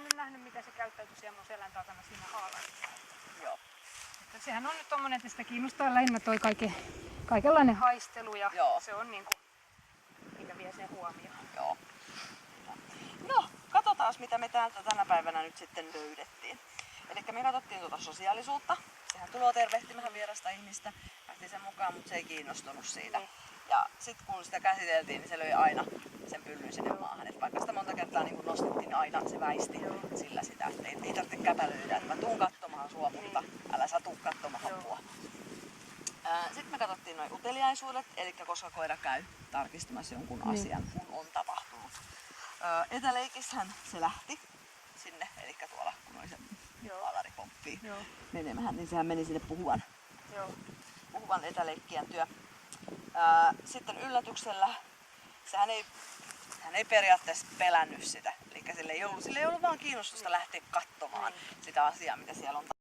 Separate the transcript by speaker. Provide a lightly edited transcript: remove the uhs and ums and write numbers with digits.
Speaker 1: en nyt nähnyt, mitä se käyttäytyi siellä mun selän takana siinä haalarissa.
Speaker 2: Joo.
Speaker 1: Että sehän on nyt tommonen, että sitä kiinnostaa lähinnä toi kaikenlainen haistelu ja
Speaker 2: Joo.
Speaker 1: se on niinku, mikä vie sen huomioon.
Speaker 2: Joo. No, katsotaan mitä me täältä tänä päivänä nyt sitten löydettiin. Eli me katsottiin tuota sosiaalisuutta. Sehän tulee tervehtimään vierasta ihmistä. Lähti sen mukaan, mutta se ei kiinnostunut siitä. Ja sitten kun sitä käsiteltiin, niin se löi aina sen pyllyn sinne maahan. Et vaikka sitä monta kertaa niin kun nostettiin, niin aina se väisti sillä sitä, että ei tarvitse käpälöidä, että mä tuun katsomaan sua, mutta älä sä tuu katsomaan mua. Sitten me katsottiin noin uteliaisuudet, eli koska koira käy tarkistamassa jonkun asian, kun on tapahtunut. Etäleikissähän se lähti sinne, eli tuolla kun oli se haalari pomppii menemään, niin sehän meni sinne puhuvan etäleikkien työ. Sitten yllätyksellä sehän ei periaatteessa pelännyt sitä, eli sille ei ollut vaan kiinnostusta lähteä katsomaan sitä asiaa, mitä siellä on.